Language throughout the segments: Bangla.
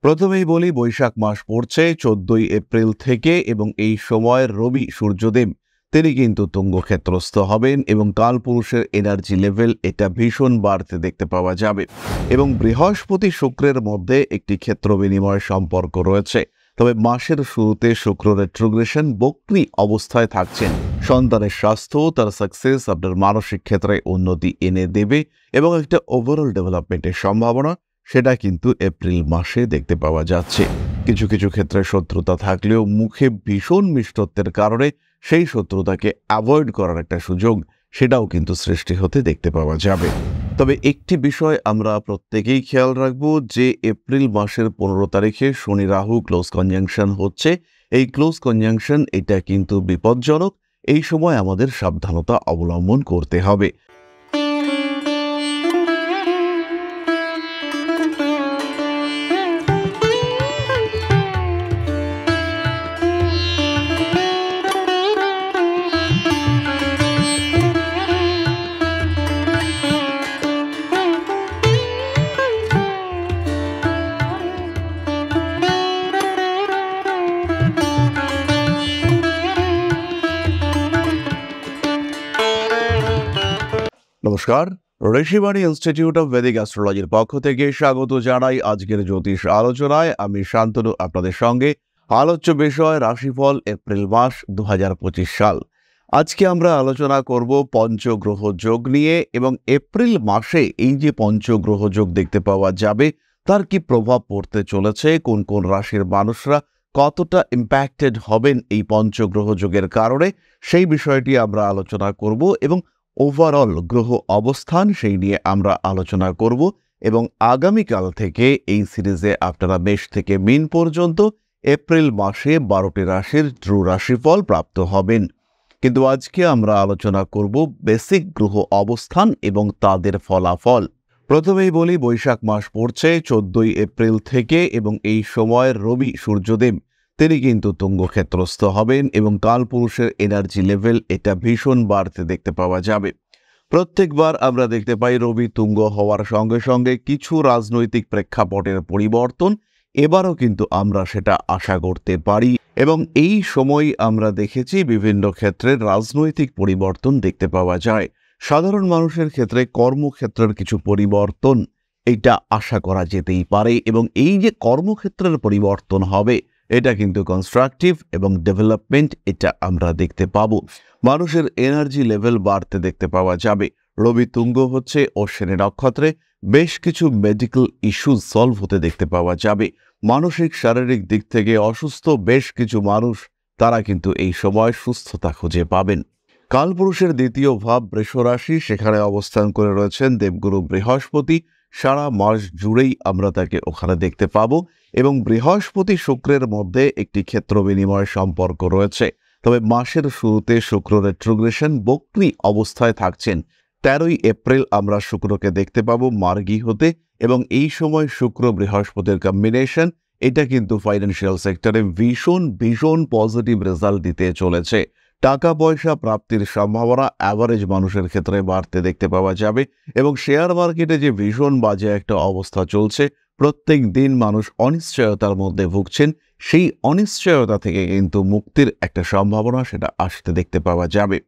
প্রথমেই বলি বৈশাখ মাস পড়ছে 14ই এপ্রিল থেকে এবং এই সময় রবি সূর্যদেব তিনি কিন্তু তুঙ্গ ক্ষেত্রস্থ হবেন এবং কালপুরুষের এনার্জি লেভেল এটা ভীষণ বাড়তে দেখতে পাওয়া যাবে এবং বৃহস্পতি শুক্রের মধ্যে একটি ক্ষেত্র বিনিময় সম্পর্ক রয়েছে। তবে মাসের শুরুতে শুক্র রেট্রোগ্রেশন বক্রী অবস্থায় থাকছেন। সন্তানের স্বাস্থ্য তার সাকসেস আপনার মানসিক ক্ষেত্রে উন্নতি এনে দেবে এবং একটা ওভারঅল ডেভেলপমেন্টের সম্ভাবনা সেটা কিন্তু এপ্রিল মাসে দেখতে পাওয়া যাচ্ছে। কিছু কিছু ক্ষেত্রে শত্রুতা থাকলেও মুখে ভীষণ মিষ্টত্বের কারণে সেই শত্রুতাকে অ্যাভয়েড করার একটা সুযোগ সেটাও কিন্তু সৃষ্টি হতে দেখতে পাওয়া যাবে। তবে একটি বিষয় আমরা প্রত্যেকেই খেয়াল রাখব যে এপ্রিল মাসের 15 তারিখে শনি রাহু ক্লোজ কনজাংশন হচ্ছে। এই ক্লোজ কনজাংশন এটা কিন্তু বিপজ্জনক। এই সময় আমাদের সাবধানতা অবলম্বন করতে হবে। নমস্কার, ঋষিবাণী ইনস্টিটিউট অফ ভেদিক অ্যাস্ট্রোলজির পক্ষ থেকে স্বাগত জানাই আজকের জ্যোতিষ আলোচনায়। আমি শান্তনু আপনাদের সঙ্গে। আলোচ্য বিষয় রাশিফল এপ্রিল মাস 2025 সাল। আজকে আমরা আলোচনা করব পঞ্চগ্রহ যোগ নিয়ে এবং এপ্রিল মাসে এই যে পঞ্চগ্রহ যোগ দেখতে পাওয়া যাবে তার কি প্রভাব পড়তে চলেছে, কোন কোন রাশির মানুষরা কতটা ইম্প্যাক্টেড হবেন এই পঞ্চগ্রহ যোগের কারণে, সেই বিষয়টি আমরা আলোচনা করব এবং ওভারঅল গ্রহ অবস্থান সেই নিয়ে আমরা আলোচনা করব এবং আগামীকাল থেকে এই সিরিজে আপনারা মেষ থেকে মীন পর্যন্ত এপ্রিল মাসে 12টি রাশির ট্রু রাশিফল প্রাপ্ত হবেন। কিন্তু আজকে আমরা আলোচনা করব বেসিক গ্রহ অবস্থান এবং তাদের ফলাফল। প্রথমেই বলি বৈশাখ মাস পড়ছে 14ই এপ্রিল থেকে এবং এই সময় রবি সূর্যদেব তিনি কিন্তু তুঙ্গ ক্ষেত্রস্থ হবেন এবং কালপুরুষের এনার্জি লেভেল এটা ভীষণ বাড়তে দেখতে পাওয়া যাবে। প্রত্যেকবার আমরা দেখতে পাই রবি তুঙ্গ হওয়ার সঙ্গে সঙ্গে কিছু রাজনৈতিক প্রেক্ষাপটের পরিবর্তন, এবারও কিন্তু আমরা সেটা আশা করতে পারি এবং এই সময় আমরা দেখেছি বিভিন্ন ক্ষেত্রে রাজনৈতিক পরিবর্তন দেখতে পাওয়া যায়। সাধারণ মানুষের ক্ষেত্রে কর্মক্ষেত্রের কিছু পরিবর্তন এটা আশা করা যেতেই পারে এবং এই যে কর্মক্ষেত্রের পরিবর্তন হবে এটা কিন্তু কনস্ট্রাকটিভ এবং ডেভেলপমেন্ট এটা আমরা দেখতে পাবো। মানুষের এনার্জি লেভেল বাড়তে দেখতে পাওয়া যাবে। রবি তুঙ্গ হচ্ছে অশ্বিনী নক্ষত্রে, বেশ কিছু মেডিকেল ইস্যুজ সলভ হতে দেখতে পাওয়া যাবে। মানসিক শারীরিক দিক থেকে অসুস্থ বেশ কিছু মানুষ তারা কিন্তু এই সময় সুস্থতা খুঁজে পাবেন। কালপুরুষের দ্বিতীয় ভাব বৃষ রাশি, সেখানে অবস্থান করে রয়েছেন দেবগুরু বৃহস্পতি। সারা মাস জুড়েই আমরা তাকে ওখানে দেখতে পাবো এবং বৃহস্পতি শুক্রের মধ্যে একটি ক্ষেত্র বিনিময় সম্পর্ক রয়েছে। তবে মাসের শুরুতে শুক্র রেট্রোগ্রেশন বক্রী অবস্থায় থাকছেন। 13ই এপ্রিল আমরা শুক্রকে দেখতে পাবো মার্গী হতে এবং এই সময় শুক্র বৃহস্পতির কম্বিনেশন এটা কিন্তু ফাইন্যান্সিয়াল সেক্টরে ভীষণ পজিটিভ রেজাল্ট দিতে চলেছে। টাকা পয়সা প্রাপ্তির সম্ভাবনা অ্যাভারেজ মানুষের ক্ষেত্রে বাড়তে দেখতে পাওয়া যাবে এবং শেয়ার মার্কেটে যে ভীষণ বাজে একটা অবস্থা চলছে, প্রত্যেক দিন মানুষ অনিশ্চয়তার মধ্যে ভুগছেন, সেই অনিশ্চয়তা থেকে কিন্তু মুক্তির একটা সম্ভাবনা সেটা আসতে দেখতে পাওয়া যাবে।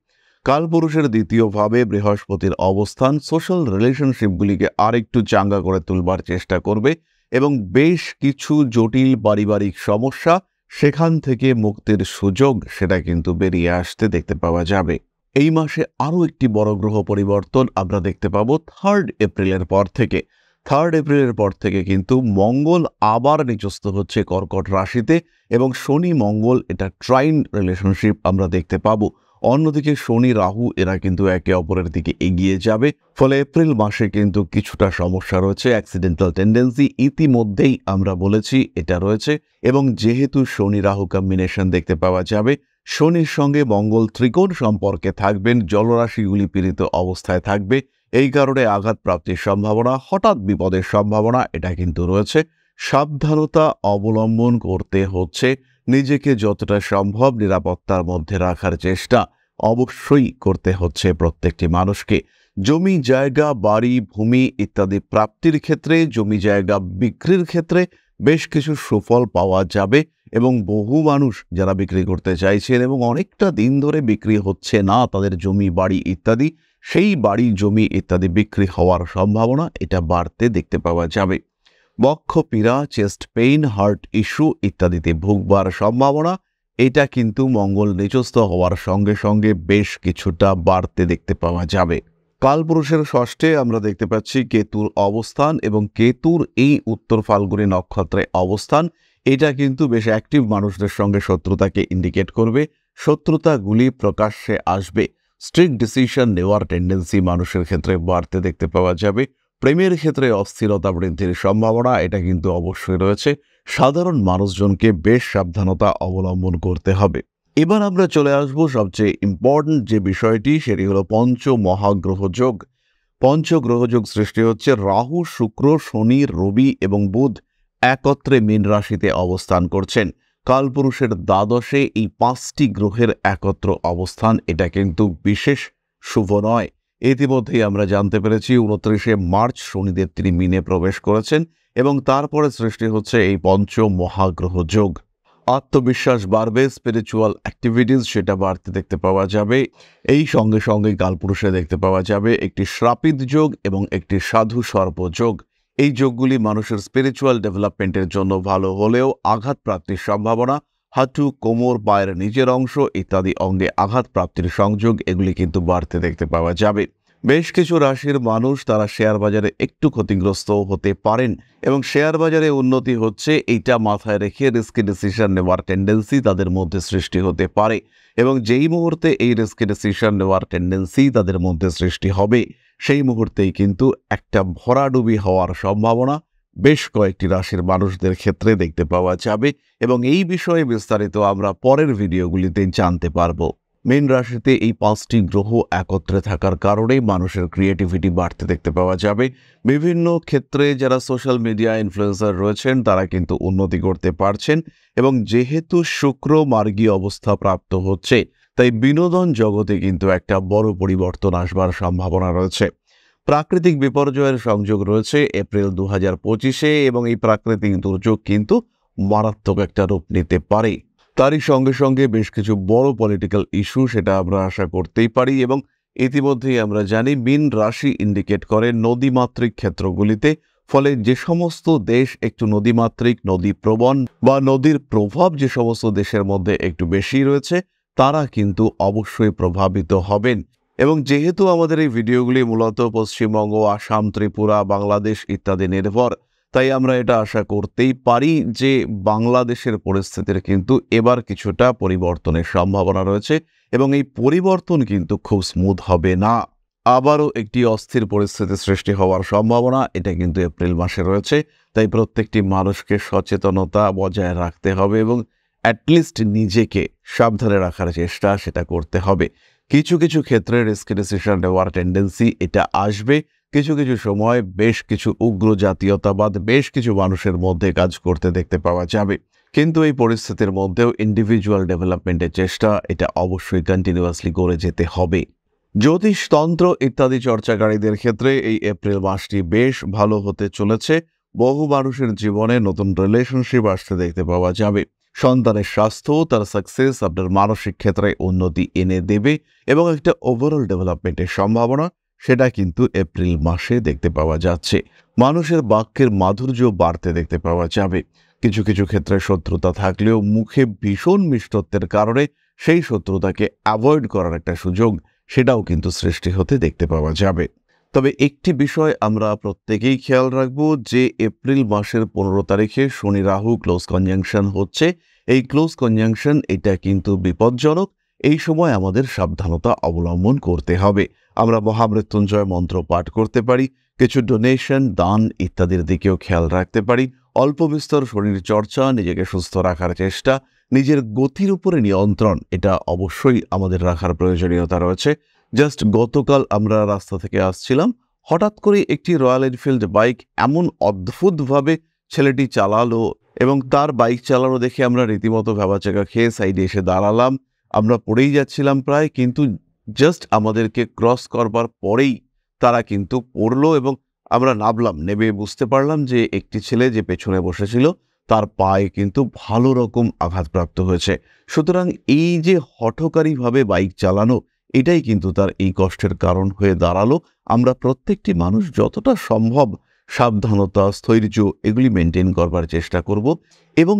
কালপুরুষের দ্বিতীয় ভাবে বৃহস্পতির অবস্থান সোশ্যাল রিলেশনশিপগুলিকে আরেকটু চাঙ্গা করে তুলবার চেষ্টা করবে এবং বেশ কিছু জটিল পারিবারিক সমস্যা সেখান থেকে মুক্তির সুযোগ সেটা কিন্তু বেরিয়ে আসতে দেখতে পাওয়া যাবে। এই মাসে আরও একটি বড় গ্রহ পরিবর্তন আমরা দেখতে পাবো 3rd এপ্রিলের পর থেকে। 3rd এপ্রিলের পর থেকে কিন্তু মঙ্গল আবার নিচস্থ হচ্ছে কর্কট রাশিতে এবং শনি মঙ্গল এটা ট্রাইন রিলেশনশিপ আমরা দেখতে পাবো। অন্যদিকে শনি রাহু এরা কিন্তু একে অপরের দিকে এগিয়ে যাবে, ফলে এপ্রিল মাসে কিন্তু কিছুটা সমস্যা রয়েছে। অ্যাক্সিডেন্টাল টেন্ডেন্সি ইতিমধ্যেই আমরা বলেছি এটা রয়েছে এবং যেহেতু শনি রাহু কম্বিনেশন দেখতে পাওয়া যাবে, শনির সঙ্গে মঙ্গল ত্রিকোণ সম্পর্কে থাকবেন, জলরাশিগুলি পীড়িত অবস্থায় থাকবে, এই কারণে আঘাত প্রাপ্তির সম্ভাবনা, হঠাৎ বিপদের সম্ভাবনা এটা কিন্তু রয়েছে। সাবধানতা অবলম্বন করতে হচ্ছে, নিজেকে যতটা সম্ভব নিরাপত্তার মধ্যে রাখার চেষ্টা অবশ্যই করতে হচ্ছে প্রত্যেকটি মানুষকে। জমি জায়গা বাড়ি ভূমি ইত্যাদি প্রাপ্তির ক্ষেত্রে, জমি জায়গা বিক্রির ক্ষেত্রে বেশ কিছু সুফল পাওয়া যাবে এবং বহু মানুষ যারা বিক্রি করতে চাইছেন এবং অনেকটা দিন ধরে বিক্রি হচ্ছে না তাদের জমি বাড়ি ইত্যাদি, সেই বাড়ি জমি ইত্যাদি বিক্রি হওয়ার সম্ভাবনা এটা বাড়তে দেখতে পাওয়া যাবে। বক্ষপীড়া, চেস্ট পেইন, হার্ট ইস্যু ইত্যাদিতে ভুগবার সম্ভাবনা এটা কিন্তু মঙ্গল নিচস্থ হওয়ার সঙ্গে সঙ্গে বেশ কিছুটা বাড়তে দেখতে পাওয়া যাবে। কালপুরুষের ষষ্ঠে আমরা দেখতে পাচ্ছি কেতুর অবস্থান এবং কেতুর এই উত্তর ফাল্গুনী নক্ষত্রে অবস্থান এটা কিন্তু বেশ অ্যাক্টিভ মানুষদের সঙ্গে শত্রুতাকে ইন্ডিকেট করবে। শত্রুতাগুলি প্রকাশ্যে আসবে। স্ট্রিক্ট ডিসিশন নেওয়ার টেন্ডেন্সি মানুষের ক্ষেত্রে বাড়তে দেখতে পাওয়া যাবে। প্রেমের ক্ষেত্রে অস্থিরতা বৃদ্ধির সম্ভাবনা এটা কিন্তু অবশ্যই রয়েছে। সাধারণ মানুষজনকে বেশ সাবধানতা অবলম্বন করতে হবে। এবার আমরা চলে আসব সবচেয়ে ইম্পর্টেন্ট যে বিষয়টি, সেটি হলো পঞ্চমহাগ্রহ যোগ। পঞ্চগ্রহ যোগ সৃষ্টি হচ্ছে রাহু, শুক্র, শনি, রবি এবং বুধ একত্রে মীন রাশিতে অবস্থান করছেন। কালপুরুষের দ্বাদশে এই 5টি গ্রহের একত্র অবস্থান এটা কিন্তু বিশেষ শুভ নয়। ইতিমধ্যেই আমরা জানতে পেরেছি 29শে মার্চ শনিদেব তিনি মীনে প্রবেশ করেছেন এবং তারপরে সৃষ্টি হচ্ছে এই পঞ্চমহাগ্রহ যোগ। আত্মবিশ্বাস বাড়বে, স্পিরিচুয়াল অ্যাক্টিভিটিস সেটা বাড়তে দেখতে পাওয়া যাবে। এই সঙ্গে সঙ্গে কালপুরুষে দেখতে পাওয়া যাবে একটি শ্রাপিত যোগ এবং একটি সাধু সর্প যোগ। এই যোগগুলি মানুষের স্পিরিচুয়াল ডেভেলপমেন্টের জন্য ভালো হলেও আঘাত প্রাপ্তির সম্ভাবনা, হাঁটু, কোমর, পায়ের নিচের অংশ ইত্যাদি অঙ্গে আঘাত প্রাপ্তির সংযোগ এগুলি কিন্তু বাড়তে দেখতে পাওয়া যাবে। বেশ কিছু রাশির মানুষ তারা শেয়ার বাজারে একটু ক্ষতিগ্রস্ত হতে পারেন এবং শেয়ার বাজারে উন্নতি হচ্ছে এইটা মাথায় রেখে রিস্কি ডিসিশন নেওয়ার টেন্ডেন্সি তাদের মধ্যে সৃষ্টি হতে পারে এবং যেই মুহূর্তে এই রিস্কি ডিসিশন নেওয়ার টেন্ডেন্সি তাদের মধ্যে সৃষ্টি হবে সেই মুহূর্তেই কিন্তু একটা ভরাডুবি হওয়ার সম্ভাবনা বেশ কয়েকটি রাশির মানুষদের ক্ষেত্রে দেখতে পাওয়া যাবে এবং এই বিষয়ে বিস্তারিত আমরা পরের ভিডিওগুলিতে জানতে পারবো। মীন রাশিতে এই 5টি গ্রহ একত্রে থাকার কারণে মানুষের ক্রিয়েটিভিটি বাড়তে দেখতে পাওয়া যাবে। বিভিন্ন ক্ষেত্রে যারা সোশ্যাল মিডিয়া ইনফ্লুয়েন্সার রয়েছেন তারা কিন্তু উন্নতি করতে পারছেন এবং যেহেতু শুক্র মার্গী অবস্থা প্রাপ্ত হচ্ছে তাই বিনোদন জগতে কিন্তু একটা বড় পরিবর্তন আসবার সম্ভাবনা রয়েছে। প্রাকৃতিক বিপর্যয়ের সংযোগ রয়েছে এপ্রিল 2025-এ এবং এই প্রাকৃতিক দুর্যোগ কিন্তু মারাত্মক একটা রূপ নিতে পারে। তারই সঙ্গে সঙ্গে বেশ কিছু বড় পলিটিক্যাল ইস্যু সেটা আমরা আশা করতেই পারি এবং ইতিমধ্যেই আমরা জানি মীন রাশি ইন্ডিকেট করে নদীমাতৃক ক্ষেত্রগুলিতে, ফলে যে সমস্ত দেশ একটু নদীমাতৃক, নদী প্রবণ বা নদীর প্রভাব যে সমস্ত দেশের মধ্যে একটু বেশি রয়েছে তারা কিন্তু অবশ্যই প্রভাবিত হবেন। এবং যেহেতু আমাদের এই ভিডিওগুলি মূলত পশ্চিমবঙ্গ, আসাম, ত্রিপুরা, বাংলাদেশ ইত্যাদি নির্ভর, তাই আমরা এটা আশা করতেই পারি যে বাংলাদেশের পরিস্থিতির কিন্তু এবার কিছুটা পরিবর্তনের সম্ভাবনা রয়েছে এবং এই পরিবর্তন কিন্তু খুব স্মুথ হবে না। আবারও একটি অস্থির পরিস্থিতি সৃষ্টি হওয়ার সম্ভাবনা এটা কিন্তু এপ্রিল মাসে রয়েছে। তাই প্রত্যেকটি মানুষকে সচেতনতা বজায় রাখতে হবে এবং অ্যাটলিস্ট নিজেকে সাবধানে রাখার চেষ্টা সেটা করতে হবে। কিছু কিছু ক্ষেত্রে রিস্কি ডিসিশন নেওয়ার টেন্ডেন্সি এটা আসবে। কিছু কিছু সময় বেশ কিছু উগ্র জাতীয়তাবাদ বেশ কিছু মানুষের মধ্যে কাজ করতে দেখতে পাওয়া যাবে, কিন্তু এই পরিস্থিতির মধ্যেও ইন্ডিভিজুয়াল ডেভেলপমেন্টের চেষ্টা এটা অবশ্যই কন্টিনিউয়াসলি করে যেতে হবে। জ্যোতিষতন্ত্র ইত্যাদি চর্চাকারীদের ক্ষেত্রে এই এপ্রিল মাসটি বেশ ভালো হতে চলেছে। বহু মানুষের জীবনে নতুন রিলেশনশিপ আসতে দেখতে পাওয়া যাবে। সন্তানের স্বাস্থ্য, তার সাকসেস আপনার মানসিক ক্ষেত্রে উন্নতি এনে দেবে এবং একটা ওভারঅল ডেভেলপমেন্টের সম্ভাবনা সেটা কিন্তু এপ্রিল মাসে দেখতে পাওয়া যাচ্ছে। মানুষের বাক্যের মাধুর্য বাড়তে দেখতে পাওয়া যাবে। কিছু কিছু ক্ষেত্রে শত্রুতা থাকলেও মুখে ভীষণ মিষ্টত্বের কারণে সেই শত্রুতাকে অ্যাভয়েড করার একটা সুযোগ সেটাও কিন্তু সৃষ্টি হতে দেখতে পাওয়া যাবে। তবে একটি বিষয় আমরা প্রত্যেকেই খেয়াল রাখব যে এপ্রিল মাসের 15 তারিখে শনি রাহু ক্লোজ কনজাংশন হচ্ছে। এই ক্লোজ কনজাংশন এটা কিন্তু বিপজ্জনক। এই সময় আমাদের সাবধানতা অবলম্বন করতে হবে। আমরা মহামৃত্যুঞ্জয় মন্ত্র পাঠ করতে পারি, কিছু ডোনেশন, দান ইত্যাদির দিকেও খেয়াল রাখতে পারি। অল্প বিস্তর শরীর চর্চা, নিজেকে সুস্থ রাখার চেষ্টা, নিজের গতির উপরে নিয়ন্ত্রণ এটা অবশ্যই আমাদের রাখার প্রয়োজনীয়তা রয়েছে। জাস্ট গতকাল আমরা রাস্তা থেকে আসছিলাম, হঠাৎ করে একটি রয়্যাল এনফিল্ড বাইক এমন অদ্ভুতভাবে ছেলেটি চালালো এবং তার বাইক চালানো দেখে আমরা রীতিমতো ভ্যাবাচাকা খেয়ে সাইডে এসে দাঁড়ালাম। আমরা পড়েই যাচ্ছিলাম প্রায়, কিন্তু জাস্ট আমাদেরকে ক্রস করবার পরেই তারা কিন্তু পড়লো এবং আমরা নামলাম। নেমে বুঝতে পারলাম যে একটি ছেলে যে পেছনে বসেছিল তার পায়ে কিন্তু ভালো রকম আঘাতপ্রাপ্ত হয়েছে। সুতরাং এই যে হঠকারীভাবে বাইক চালানো, এটাই কিন্তু তার এই কষ্টের কারণ হয়ে দাঁড়ালো। আমরা প্রত্যেকটি মানুষ যতটা সম্ভব সাবধানতা, স্থৈর্য এগুলি মেনটেন করবার চেষ্টা করব এবং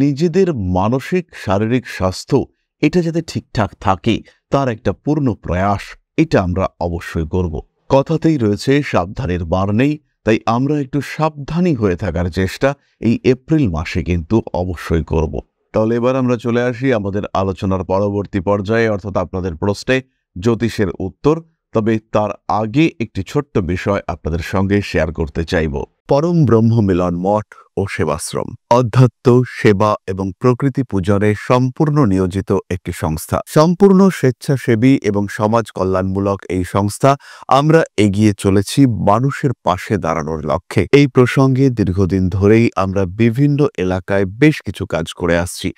নিজেদের মানসিক শারীরিক স্বাস্থ্য এটা যাতে ঠিকঠাক থাকে তার একটা পূর্ণ প্রয়াস এটা আমরা অবশ্যই করব। কথাতেই রয়েছে সাবধানের বার নেই, তাই আমরা একটু সাবধানী হয়ে থাকার চেষ্টা এই এপ্রিল মাসে কিন্তু অবশ্যই করব। তাহলে এবার আমরা চলে আসি আমাদের আলোচনার পরবর্তী পর্যায়ে, অর্থাৎ আপনাদের প্রশ্নে জ্যোতিষের উত্তর। তবে তার আগে একটি ছোট্ট বিষয় আপনাদের সঙ্গে শেয়ার করতে চাইব। পরম ব্রহ্ম মিলন মঠ ও সেবাশ্রম অধ্যাত্ম, সেবা এবং প্রকৃতি পূজনে সম্পূর্ণ নিয়োজিত একটি সংস্থা। সম্পূর্ণ স্বেচ্ছাসেবী এবং সমাজ কল্যাণমূলক এই সংস্থা আমরা এগিয়ে চলেছি মানুষের পাশে দাঁড়ানোর লক্ষ্যে। এই প্রসঙ্গে দীর্ঘদিন ধরেই আমরা বিভিন্ন এলাকায় বেশ কিছু কাজ করে আসছি।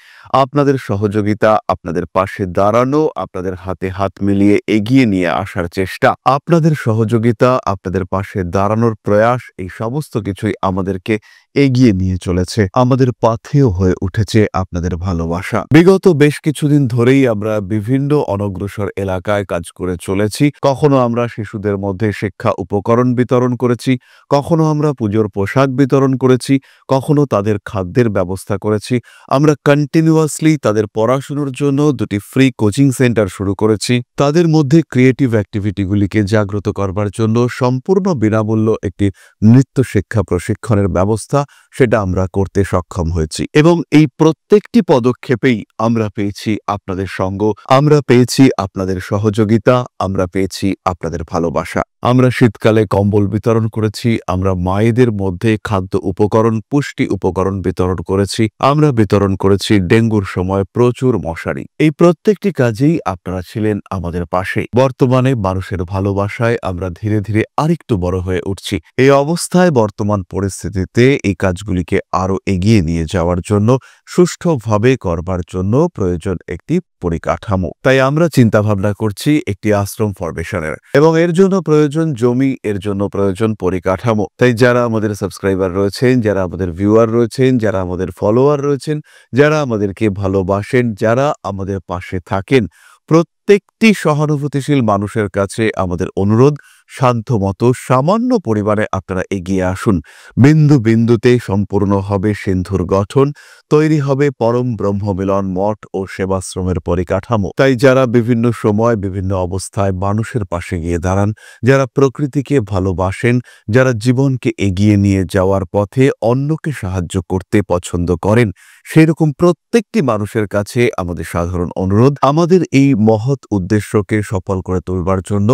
আপনাদের সহযোগিতা, আপনাদের পাশে দাঁড়ানো, আপনাদের হাতে হাত মিলিয়ে এগিয়ে নিয়ে আসার চেষ্টা, আপনাদের সহযোগিতা, আপনাদের পাশে দাঁড়ানোর প্রয়াস, এই সমস্ত কিছুই আমাদেরকে এগিয়ে নিয়ে চলেছে। আমাদের পাথেয় হয়ে উঠেছে আপনাদের ভালোবাসা। বিগত বেশ কিছুদিন ধরেই আমরা বিভিন্ন অনগ্রসর এলাকায় কাজ করে চলেছি। কখনো আমরা শিশুদের মধ্যে শিক্ষা উপকরণ বিতরণ করেছি, কখনো আমরা পুজোর পোশাক বিতরণ করেছি, কখনো তাদের খাদ্যের ব্যবস্থা করেছি। আমরা কন্টিনিউয়াসলি তাদের পড়াশোনার জন্য 2টি ফ্রি কোচিং সেন্টার শুরু করেছি। তাদের মধ্যে ক্রিয়েটিভ অ্যাক্টিভিটিগুলিকে জাগ্রত করবার জন্য সম্পূর্ণ বিনামূল্য একটি নৃত্য শিক্ষা প্রশিক্ষণের ব্যবস্থা সেটা আমরা করতে সক্ষম হয়েছি। এবং এই প্রত্যেকটি পদক্ষেপেই আমরা পেয়েছি আপনাদের সঙ্গ, আমরা পেয়েছি আপনাদের সহযোগিতা, আমরা পেয়েছি আপনাদের ভালোবাসা। আমরা শীতকালে কম্বল বিতরণ করেছি, আমরা মায়েদের মধ্যে খাদ্য উপকরণ, পুষ্টি উপকরণ বিতরণ করেছি, আমরা বিতরণ করেছি ডেঙ্গুর সময় প্রচুর মশারি। এই প্রত্যেকটি কাজেই আপনারা ছিলেন আমাদের পাশে। বর্তমানে মানুষের ভালোবাসায় আমরা ধীরে ধীরে আরেকটু বড় হয়ে উঠছি। এই অবস্থায় বর্তমান পরিস্থিতিতে এই কাজগুলিকে আরো এগিয়ে নিয়ে যাওয়ার জন্য, সুষ্ঠুভাবে করবার জন্য প্রয়োজন একটি পরিকাঠামো। তাই আমরা চিন্তা ভাবনা করছি একটি আশ্রম ফরমেশনের, এবং এর জন্য প্রয়োজন জমি, এর জন্য প্রয়োজন পরিকাঠামো। তাই যারা আমাদের সাবস্ক্রাইবার রয়েছেন, যারা আমাদের ভিউয়ার রয়েছেন, যারা আমাদের ফলোয়ার রয়েছেন, যারা আমাদেরকে ভালোবাসেন, যারা আমাদের পাশে থাকেন, প্রত্যেকটি সহানুভূতিশীল মানুষের কাছে আমাদের অনুরোধ, সাধ্যমতো সামান্য পরিমাণে আপনারা এগিয়ে আসুন। বিন্দু বিন্দুতে সম্পূর্ণ হবে সিন্ধুর গঠন, তৈরি হবে পরম ব্রহ্মমিলন মঠ ও সেবাশ্রমের পরিকাঠামো। তাই যারা বিভিন্ন সময় বিভিন্ন অবস্থায় মানুষের পাশে গিয়ে দাঁড়ান, যারা প্রকৃতিকে ভালোবাসেন, যারা জীবনকে এগিয়ে নিয়ে যাওয়ার পথে অন্যকে সাহায্য করতে পছন্দ করেন, সেরকম প্রত্যেকটি মানুষের কাছে আমাদের সাধারণ অনুরোধ, আমাদের এই মহৎ উদ্দেশ্যকে সফল করে তুলবার জন্য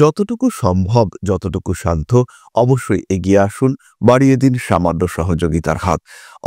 যতটুকু সম্ভব, যতটুকু সাধ্য অবশ্যই এগিয়ে আসুন, বাড়িয়ে দিন সামান্য সহযোগিতার হাত।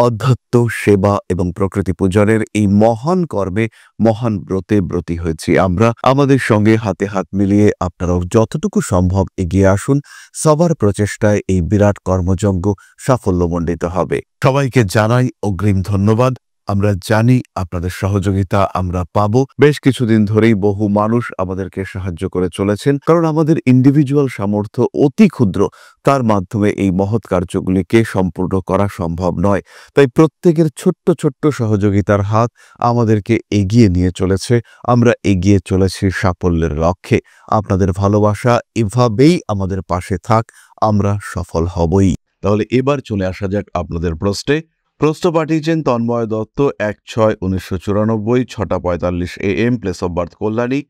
অধ্যাত্ম, সেবা এবং প্রকৃতি পূজনের এই মহান কর্মে, মহান ব্রতে ব্রতী হয়েছি আমরা। আমাদের সঙ্গে হাতে হাত মিলিয়ে আপনারাও যতটুকু সম্ভব এগিয়ে আসুন। সবার প্রচেষ্টায় এই বিরাট কর্মযজ্ঞ সাফল্যমণ্ডিত হবে। সবাইকে জানাই অগ্রিম ধন্যবাদ। আমরা জানি আপনাদের সহযোগিতা আমরা পাবো। বেশ কিছুদিন ধরেই বহু মানুষ আমাদেরকে সাহায্য করে চলেছেন, কারণ আমাদের ইন্ডিভিজুয়াল সামর্থ্য অতি ক্ষুদ্র, তার মাধ্যমে এই মহৎ কার্যগুলিকে সম্পূর্ণ করা সম্ভব নয়। তাই প্রত্যেকের ছোট্ট ছোট্ট সহযোগিতার হাত আমাদেরকে এগিয়ে নিয়ে চলেছে। আমরা এগিয়ে চলেছি সাফল্যের লক্ষ্যে। আপনাদের ভালোবাসা এভাবেই আমাদের পাশে থাক, আমরা সফল হবই। তাহলে এবার চলে আসা যাক আপনাদের প্রশ্নে। প্রশ্ন পাঠিয়েছেন Tanmoy Dutta, 1/6/1994, 6:45 AM, place of birth Kalyani.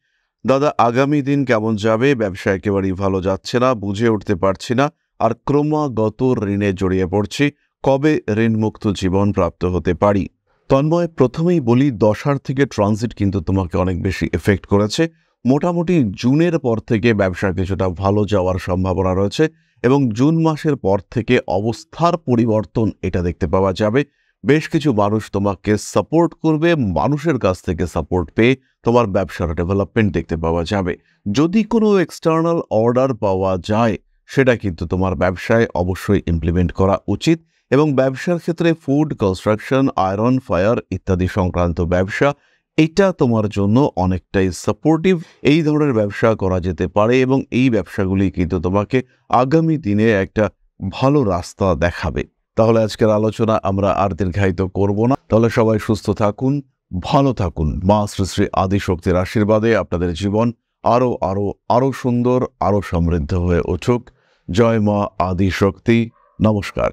দাদা, আগামী দিন কেমন যাবে? ব্যবসা একেবারেই ভালো যাচ্ছে না, বুঝে উঠতে পারছি না, আর ক্রমাগত ঋণে জড়িয়ে পড়ছি। কবে ঋণমুক্ত জীবন প্রাপ্ত হতে পারি? তন্ময়, প্রথমেই বলি, দশার থেকে ট্রানজিট কিন্তু তোমাকে অনেক বেশি এফেক্ট করেছে। মোটামুটি জুনের পর থেকে ব্যবসা কিছুটা ভালো যাওয়ার সম্ভাবনা রয়েছে, এবং জুন মাসের পর থেকে অবস্থার পরিবর্তন এটা দেখতে পাওয়া যাবে। বেশ কিছু মানুষ তোমাকে সাপোর্ট করবে, মানুষের কাছ থেকে সাপোর্ট পেয়ে তোমার ব্যবসার ডেভেলপমেন্ট দেখতে পাওয়া যাবে। যদি কোনো এক্সটার্নাল অর্ডার পাওয়া যায়, সেটা কিন্তু তোমার ব্যবসায় অবশ্যই ইমপ্লিমেন্ট করা উচিত। এবং ব্যবসার ক্ষেত্রে ফুড, কনস্ট্রাকশন, আয়রন, ফায়ার ইত্যাদি সংক্রান্ত ব্যবসা, এটা তোমার জন্য অনেকটাই সাপোর্টিভ। এই ধরনের ব্যবসা করা যেতে পারে, এবং এই ব্যবসাগুলি কিন্তু তোমাকে আগামী দিনে একটা ভালো রাস্তা দেখাবে। তাহলে আজকের আলোচনা আমরা আর দীর্ঘায়িত করব না। তাহলে সবাই সুস্থ থাকুন, ভালো থাকুন। মা শ্রী শ্রী আদিশক্তির আশীর্বাদে আপনাদের জীবন আরো আরো আরো সুন্দর, আরো সমৃদ্ধ হয়ে উঠুক। জয় মা আদিশক্তি। নমস্কার।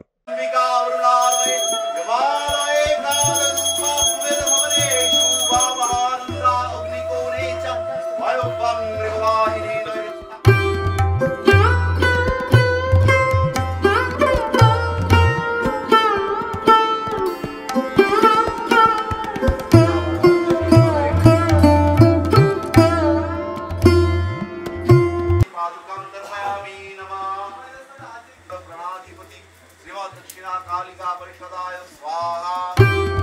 दक्षिणा कालिका परिषदाय स्वाहा।